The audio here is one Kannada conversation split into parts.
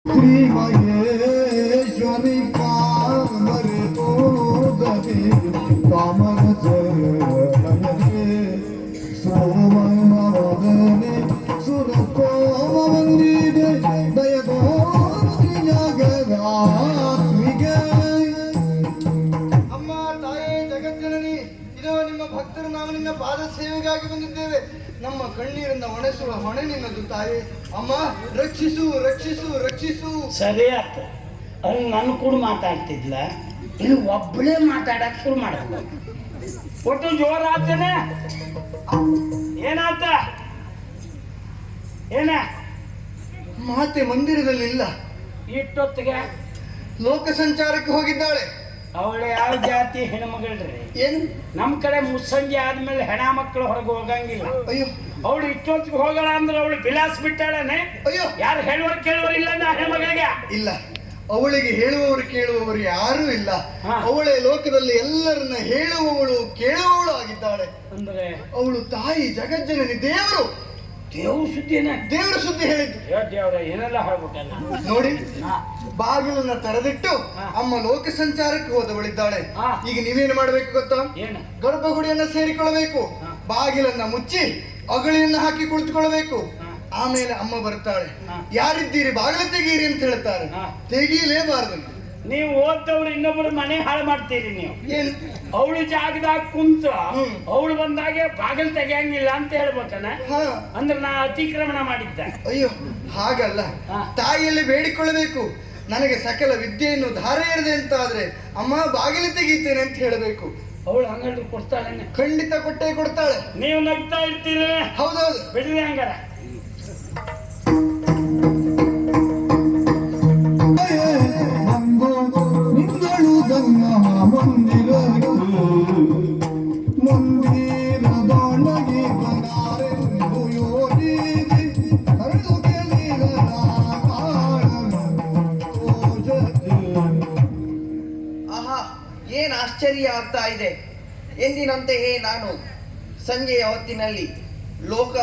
श्री महेश्वरी कामरे तो गति कामन चरणने सोमवदने सुरकोमवन्दिते दयदोरि जगदात्मिके ಅಮ್ಮ ತಾಯೇ ಜಗಜ್ಜನನಿ, ಇದೋ ನಿಮ್ಮ ಭಕ್ತರು ನಾವು ನಿನ್ನ ಪಾದ ಸೇವೆಗಾಗಿ ಬಂದಿದ್ದೇವೆ. ನಮ್ಮ ಕಣ್ಣೀರನ್ನ ಒಣಸುವ ಹೊಣೆ ನಿನ್ನದು ತಾಯೇ. ಅಮ್ಮ ರಕ್ಷಿಸು ರಕ್ಷಿಸು ರಕ್ಷಿಸು. ಸರಿ ಆಯ್ತು. ಅಲ್ಲಿ ನನ್ನ ಕೂಡ ಮಾತಾಡ್ತಿದ್ಲ, ಇಲ್ಲಿ ಒಬ್ಬಳೇ ಮಾತಾಡಕ್ ಶುರು ಮಾಡಲ್ಲ. ಒಟ್ಟು ಜೋರಾತೇನೆ. ಏನಾತ? ಏನ ಮಾತೆ ಮಂದಿರದಲ್ಲಿಲ್ಲ, ಇಷ್ಟೊತ್ತಿಗೆ ಲೋಕ ಸಂಚಾರಕ್ಕೆ ಹೋಗಿದ್ದಾಳೆ. ಅವಳು ಯಾವ ಜಾತಿ ಹೆಣ್ಮಗಳ್ರಿ? ಏನು? ನಮ್ಮ ಕಡೆ ಮುಸ್ಸಂಜೆ ಆದ್ಮೇಲೆ ಹೆಣ ಮಕ್ಕಳು ಹೊರಗೆ ಹೋಗಂಗಿಲ್ಲ. ಅಯ್ಯೋ ಅವಳು ಇಷ್ಟೊತ್ತಿಗೆ ಹೋಗಲ್ಲ ಅಂದ್ರೆ ಅವಳು ಬಿಲಾಸ್ ಬಿಟ್ಟಾಳನೆ. ಅಯ್ಯೋ, ಯಾರು ಹೇಳುವರು ಕೇಳುವರು ಇಲ್ಲ ನಾ ಹೆಣ್ಮಗಳಿಗೆ. ಇಲ್ಲ, ಅವಳಿಗೆ ಹೇಳುವವರು ಕೇಳುವವರು ಯಾರೂ ಇಲ್ಲ. ಅವಳೇ ಲೋಕದಲ್ಲಿ ಎಲ್ಲರನ್ನ ಹೇಳುವವಳು ಕೇಳುವವಳು ಆಗಿದ್ದಾಳೆ. ಅಂದ್ರೆ ಅವಳು ತಾಯಿ ಜಗಜ್ಜನನಿ, ದೇವರು. ದೇವ್ರ ಸುದ್ದಿನ ದೇವರ ಸುದ್ದಿ ಹೇಳಿದ್ದು. ದೇವ್ರ ಏನೆಲ್ಲ ಹೇಳ್ಬೇಕಲ್ಲ ನೋಡಿ, ಬಾಗಿಲನ್ನ ತೆರೆದಿಟ್ಟು ಅಮ್ಮ ಲೋಕ ಸಂಚಾರಕ್ಕೆ ಹೋದವಳಿದ್ದಾಳೆ. ಈಗ ನೀವೇನು ಮಾಡ್ಬೇಕು ಗೊತ್ತಾ? ಏನು? ಗರ್ಭಗುಡಿಯನ್ನ ಸೇರಿಕೊಳ್ಳಬೇಕು, ಬಾಗಿಲನ್ನ ಮುಚ್ಚಿ ಅಗಳಿಯನ್ನ ಹಾಕಿ ಕುಳಿತುಕೊಳ್ಳಬೇಕು. ಆಮೇಲೆ ಅಮ್ಮ ಬರ್ತಾಳೆ. ಯಾರಿದ್ದೀರಿ ಬಾಗಿಲು ತೆಗೀರಿ ಅಂತ ಹೇಳ್ತಾರೆ. ತೆಗೀಲೇಬಾರದು. ನೀವು ಓದ್ದವ್ರು ಇನ್ನೊಬ್ರು ಮನೆ ಹಾಳು ಮಾಡ್ತೀರಿ ನೀವು. ಏನು? ಅವಳು ಜಾಗದಾಗ ಕುಂತ ಅವಳು ಬಂದಾಗೆ ಬಾಗಿಲು ತೆಗಿಯಂಗಿಲ್ಲ ಅಂತ ಹೇಳ್ಬೇಕನ? ಅಂದ್ರೆ ನಾ ಅತಿಕ್ರಮಣ ಮಾಡಿದ್ದೆ. ಅಯ್ಯೋ, ಹಾಗಲ್ಲ. ತಾಯಿಯಲ್ಲಿ ಬೇಡಿಕೊಳ್ಳಬೇಕು, ನನಗೆ ಸಕಲ ವಿದ್ಯೆಯನ್ನು ಧಾರೆ ಎರೆದೆ ಅಂತ ಆದ್ರೆ ಅಮ್ಮ ಬಾಗಿಲು ತೆಗೀತೇನೆ ಅಂತ ಹೇಳಬೇಕು. ಅವಳು ಹಂಗಲ್ರಿ ಕೊಡ್ತಾಳೆ? ಖಂಡಿತ ಕೊಟ್ಟೇ ಕೊಡ್ತಾಳೆ. ನೀವು ನಗ್ತಾ ಇರ್ತೀರಿ. ಹೌದೌದು, ಬಿಡ್ರಿ ಹಂಗಾರ. ಆಹಾ, ಏನು ಆಶ್ಚರ್ಯ ಆಗ್ತಾ ಇದೆ. ಎಂದಿನಂತೆಯೇ ನಾನು ಸಂಜೆಯ ಹೊತ್ತಿನಲ್ಲಿ ಲೋಕ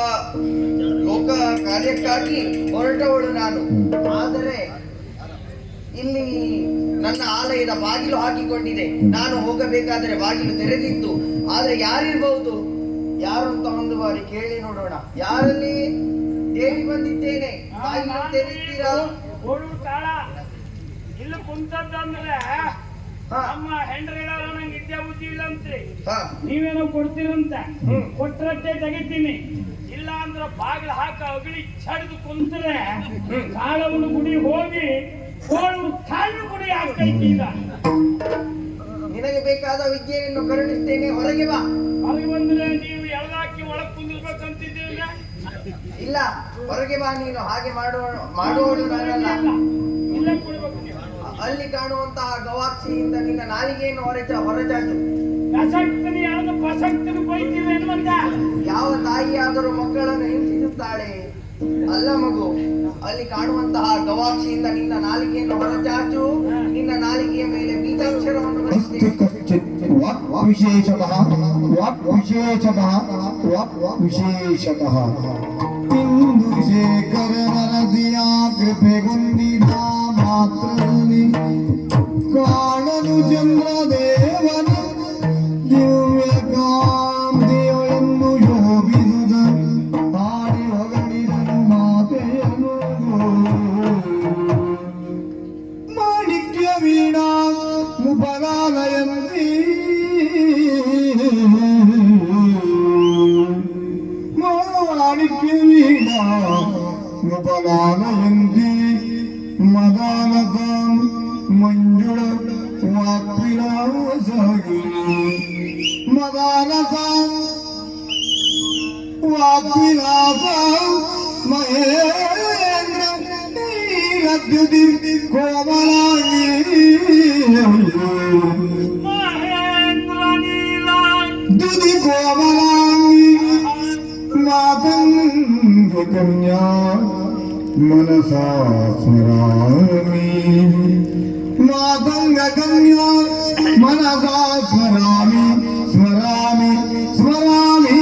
ಕಾರ್ಯಕ್ಕಾಗಿ ಹೊರಟವಳು ನಾನು. ಆದರೆ ಇಲ್ಲಿ ನನ್ನ ಆಲಯದ ಬಾಗಿಲು ಹಾಕಿಕೊಂಡಿದೆ. ನಾನು ಹೋಗಬೇಕಾದರೆ ಬಾಗಿಲು ತೆರೆದಿತ್ತು. ಆದರೆ ಯಾರಿರ್ಬಹುದು? ಯಾರು ಅಂತ ಒಂದು ಬಾರಿ ಕೇಳಿ ನೋಡೋಣ. ಯಾರಲ್ಲಿ? ಹೇಳಿ ಬಂದಿದ್ದೇನೆ, ಬಾಗಿಲು ತೆರೀತೀರಾ? ಇಲ್ಲಿ ಕುಂತಂದ್ರೆ ನಮ್ಮ ಹೆಂಡ್ರಿಗಳಾರ ನಂಗೆ ವಿದ್ಯಾ ಬುದ್ಧಿ ಇಲ್ಲ ಅಂತ್ರಿ. ನೀವೇನೋ ಕೊಡ್ತೀರಂತ ಕೊಟ್ರಟ್ಟೆ ತೆಗಿತೀನಿ. ಇಲ್ಲ ಅಂದ್ರೆ ಬಾಗಿಲು ಹಾಕ ಅಗಳಿ ಚಡ್ದು ಕುಂತ್ರೆ ಕಾಳವನ ಗುಡಿ ಹೋಗಿ ಕಾಳು ಗುಡಿ ಆಗ್ತೈತಿ. ಈಗ ನಿನಗೆ ಬೇಕಾದ ವಿದ್ಯೆಯನ್ನು ಕರುಣಿಸ್ತೇನೆ, ಹೊರಗೆ ಬಾ. ಹೊರಗೆ ಬಂದ್ರೆ ನೀವು ಎಳ್ದಾಕಿ ಒಳಗ್ ಕುಂದಿರ್ಬೇಕಂತಿದ್ದೀರ. ಇಲ್ಲ, ಹೊರಗೆ ಬಾ ನೀನು. ಹಾಗೆ ಮಾಡುವವಳು ನಾನಲ್ಲ. ಇಲ್ಲ ಕೊಡ್ಬೇಕು ನೀವು. ಅಲ್ಲಿ ಕಾಣುವಂತಹ ಗವಾಕ್ಷಿಯಿಂದ ನಿನ್ನ ನಾಲಿಗೆಯನ್ನು ಹೊರಚಾಚು. ಪ್ರಸಕ್ತನಿ ಯಾವ್ದು ಪ್ರಸಕ್ತನ ಬೈತೀವಿ ಎನ್ನುವಂತ ಯಾವ ತಾಯಿಯಾದರೂ ಮಕ್ಕಳನ್ನು ಹಿಂಸಿಸುತ್ತಾಳೆ? ಅಲ್ಲ ಮಗು, ಅಲ್ಲಿ ಕಾಣುವಂತಹ ಗವಾಕ್ಷಿಯಿಂದ ನಿನ್ನ ನಾಲಿಗೆಯನ್ನು ಹೊರಚಾಚು. ನಿನ್ನ ನಾಲಿಗೆಯ ಮೇಲೆ ಬೀಜಾಕ್ಷರವನ್ನು ಬರೆಸ್ತೇನೆ. ವಿಶೇಷತಃ ಇಂದು ಶೇಖರನ ಕೃಪೆಗೊಂಡಿದ ಮಾತ್ರನಿ ಕಾಣಲು ಚಂದ್ರದೇವನ ದಿವ್ಯ ಕಾಂತಿಯೊಂದು ಶೋಭಿಸುದ ಹಾಡಿ ಹೊಗಳಿದನು ಮಾತೆಯನು. ಮಾಣಿಕ್ಯ ವೀಣಾ ಮುಪಲಾಲಯಂತಿ ಮಾಣಿಕ್ಯ ವೀಣಾ ಮುಪಲಾಲಯಂತಿ ಮದಾನತ ಮಂಜುಳ ವಾಕ್ವಿಲಾಸಾಗಿ ಮದಾನತ ವಾಕ್ವಿಲಾಸ ಮಹೇಂದ್ರ ನೀರದ್ಯುತಿ ಕೋಮಲಾಂಗಿ ಮಹೇಂದ್ರ ನೀಲ ದ್ಯುತಿ ಕೋಮಲಾಂಗಿ ಮಾತಂಗ ಕನ್ಯಾ मनसा स्मरामि मातंग कन्या मनसा स्मरामि स्मरामि स्मरामि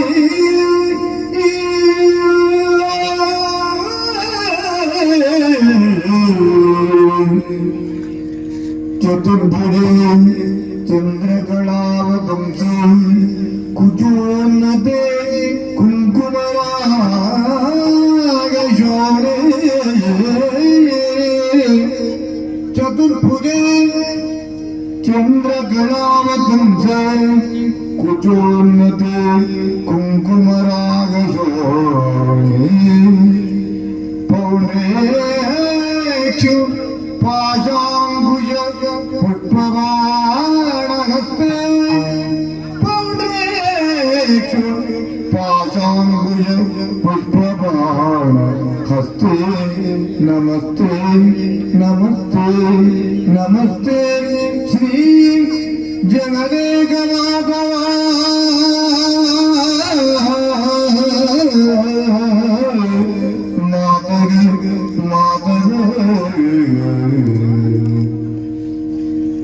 ಚತುರ್ಭುಜೆ ಚಂದ್ರಕಳಾವತಂಸೆ ಕುಚೋನ್ನತೆ ಕುಂಕುಮರಾಗಶೋಣೆ ಚತುರ್ಭುಜೆ ಚಂದ್ರಕಳಾವತಂಸೆ ಕುಚೋನ್ನತೆ ಕುಂಕುಮರಾಗಶೋಣೆ ಪೌಂಡ್ರೇಕ್ಷು ಪಾಶಾಂಗುಶ ಪುಷ್ಪಬಾಣಹಸ್ತೆ ಪೌಂಡ್ರೇಕ್ಷು ಪಾಶಾಂಗುಶ ಪುಷ್ಪಬಾಣ ಹಸ್ತೆ ನಮಸ್ತೆ ನಮಸ್ತೆ ನಮಸ್ತೆ ಶ್ರೀ ಜಗದೇಕ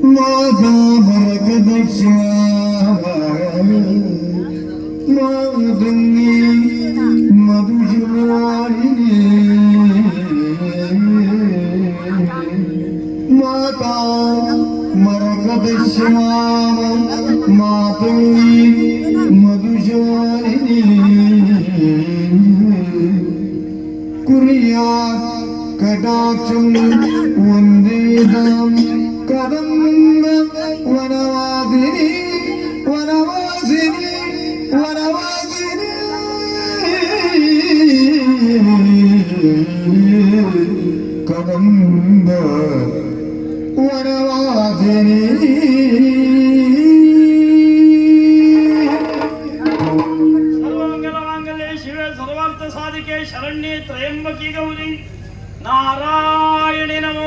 ಮಾತಾ ಭರಗದಕ್ಷ ಮಾದಂಗಿ ಮಧುಶಿವಾಣಿನಿ ಮಾತಾ ಮರಗದಕ್ಷ ಮಾತಂಗಿ ಮಧುಶಿವಾಣಿನಿ ಕುರಿಯಾತ್ ಕಟಾಕ್ಷಂ ವಂದೇದಾಂ ಕದಂಬ ವನವಾಸಿನಿ ವನವಾಸಿನಿ ವನವಾಸಿನಿ ಕದಂಬ ವನವಾಸಿನಿ ಸರ್ವಮಂಗಲಮಾಂಗಲ್ಯೆ ಶಿವೆ ಸರ್ವಾರ್ಥ ಸಾಧಿಕೆ ಶರಣ್ಯೆ ತ್ರಯಂಬಕಿ ಗೌರಿ ನಾರಾಯಣಿ ನಮಃ.